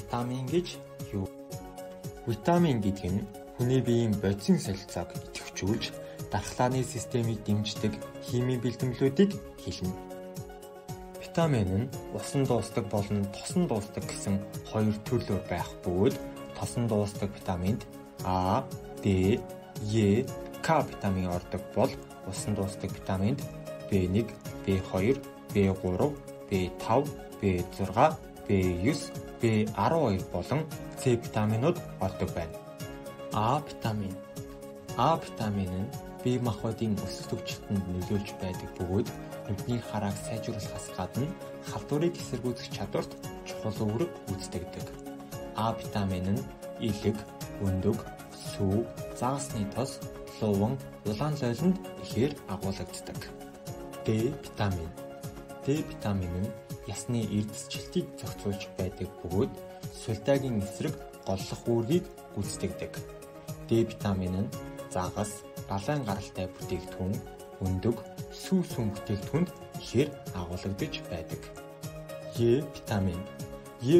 Витамин гэж юу? Витамин гэдэг нь хүний биеийн бодисын солилцоог идэвхжүүлж, дархлааны системийг дэмждэг химийн бэлтгэлүүдийг хэлнэ. Витамин нь усан дуустдаг болон тосон дуустдаг гэсэн хоёр төрлөөр байх бөгөөд тосон дуустдаг витаминд А, Д, Е, К витамин ордог бол усан дуустдаг витаминд B1, B2, B3, B5, B6, B9, B12 болон С витаминууд ордог байна. А витамин нь бие махбодын өсөлт хөгжилтөнд нөлөөлж байдаг бөгөөд нүдний харааг сайжруулахаас гадна халдварыг эсэргүүцэх чадварт чухал үүрэг гүйцэтгэдэг. А витамин нь элэг, өндөг, сүү, загасны тос, луван, улаан зойлонд ихээр агуулгаддаг. Д витамин нь ясны эрдэсчлэлтийг зохицуулж байдаг бөгөөд султаагийн эсрэг голлох үүргийг гүйцэтгэдэг. Д витамин нь загас, далайн гаралтай бүтээгдэхүүн, өндөг, сүү сүм бүтээгдэхүүнд ихээр агуулгадж байдаг. Е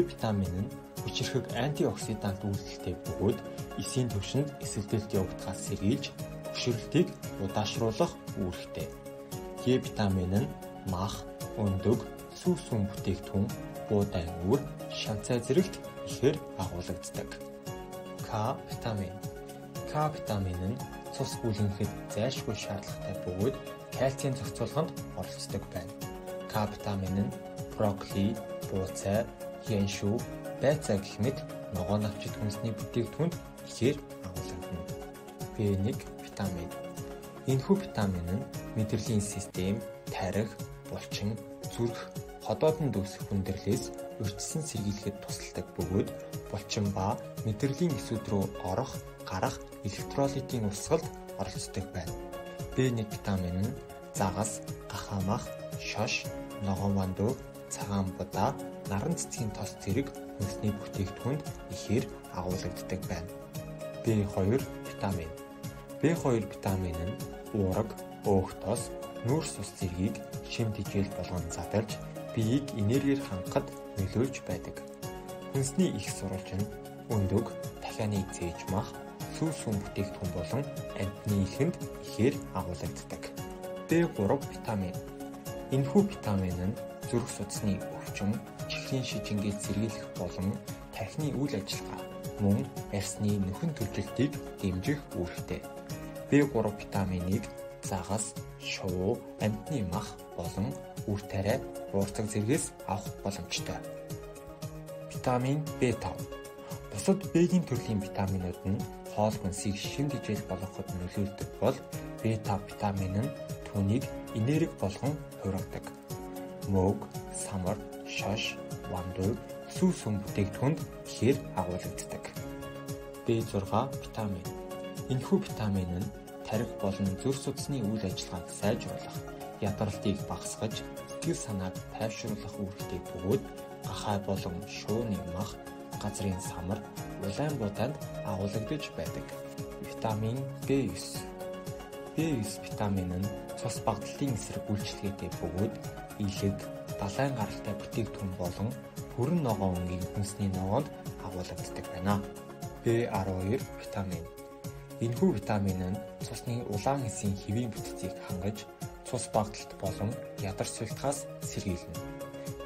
витамин нь хүчирхэг антиоксидант үйлдэлтэй бөгөөд эсийн түвшинд эсэлдэлт явагдахаас сэргийлж хөшрөлтийг удаашруулах үүрэгтэй. Е витамин нь мах, өндөг, сүү сүм бүтээгдэхүүн, буудаан үүр, шанцай зэрэгт ихээр агуулгаддаг. К витамин нь цус бүлэнхэд зайлшгүй шаардлагатай бөгөөд кальцийн зохицуулганд оролцдог байна. К витамин нь брокколи, бууцай, яншүү, байцаа гэх мэт ногоон навчит хүнсний бүтээгдэхүүнд ихээр агуулгадна. B1 витамин. Энэхүү витамин нь мэдрэлийн систем, тархи, булчин, зүрх, ходоодон дүүсэх хүндрэлээс урьдчилан сэргийлэхэд тусалдаг бөгөөд булчин ба мэдрэлийн эсүүд рүү орох, гарах электролитийн урсгалд оролцдог байна. B1 витамин нь загас, гахамах, шош, ногоон вандуу, цагаан будаа, наран цэцгийн тос зэрэг хүнсний бүтээгдэхүүнд ихээр агуулгаддаг байна. B2 витамин нь уураг, өөх тос, нүүрс ус зэргийг шим тэжээл болгон задарж биеийг энергиэр хангахад нөлөөлж байдаг. Хүнсний их сурвалж нь өндөг, дахианы зээж мах, сүү сүм бүтээгдэхүүн болон амьтны ихэнд ихээр агуулгаддаг. B3 витамин. Энэхүү витамин нь зүрх судасны өвчин, чихрийн шижингээд сэргийлэх болон тархины үйл ажиллагаа, мөн арьсны нөхөн төлөвлөлтийг дэмжих үүрэгтэй. B3 витаминыг загас, шувуу, амьтны мах болон үр тариа, буурцаг зэргээс авах боломжтой. Витамин B5. Бусад B-ийн төрлийн витаминууд нь хоол хүнсийг шим тэжээл болгоход нөлөөлдөг бол B5 витамин нь түүнийг энерги болгон хуургадаг. Мөг, самар, шош, вандуу, сүү сүм бүтээгдэхүүнд ихээр агуулгаддаг. B6 витамин. Энэхүү витамин нь тархи болон зүрх судасны үйл ажиллагааг сайжруулах, ядралтыг багасгаж, сэтгэл санааг тайвшруулах үүрэгтэй бөгөөд гахай болон шууны мах, газрын самар, улаан будаанд агуулгадж байдаг. Витамин B9 витамин нь цус багтлалын эсрэг үйлчлэгээтэй бөгөөд илэг, далайн гаралтай бүтээгдэхүүн болон хүрэн ногоон өнгийн хүнсний ногоонд агуулгаддаг байна. B12 витамин. Энэхүү витамин нь цусны улаан эсийн хэвийн бүтцийг хангаж, цус багталт болон ядар султгаас сэргийлнэ.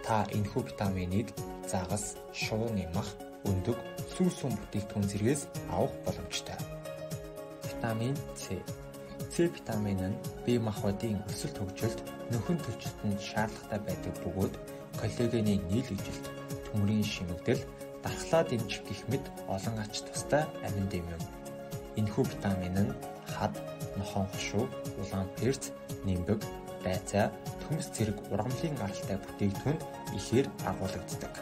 Та энэхүү витаминыг загас, шууны мах, өндөг, сүү сүм бүтээгдэхүүн зэргээс авах боломжтой. Витамин С витамин нь бие махбодын өсөлт хөгжилд нөхөн төлөвчлөлтөнд шаардлагатай байдаг бөгөөд коллагены нийлэгжилт, төмрийн шимэгдэл, дархлаа дэмжих гэх мэт олон ач тустай амин дэм юм. Энэхүү витамин нь хад, нохон хошуу, улаан перц, нимбэг, байцаа, төмс зэрэг ургамлын гаралтай бүтээгдэхүүнд ихээр агуулгаддаг.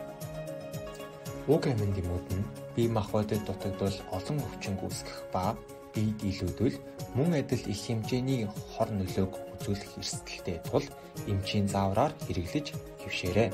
Уг амин дэмүүд нь бие махбодод дутагдвал олон өвчин үүсгэх ба биед илүүдвэл мөн адил их хэмжээний хор нөлөөг үзүүлэх эрсдэлтэй тул эмчийн заавраар хэрэглэж хэвшээрэй.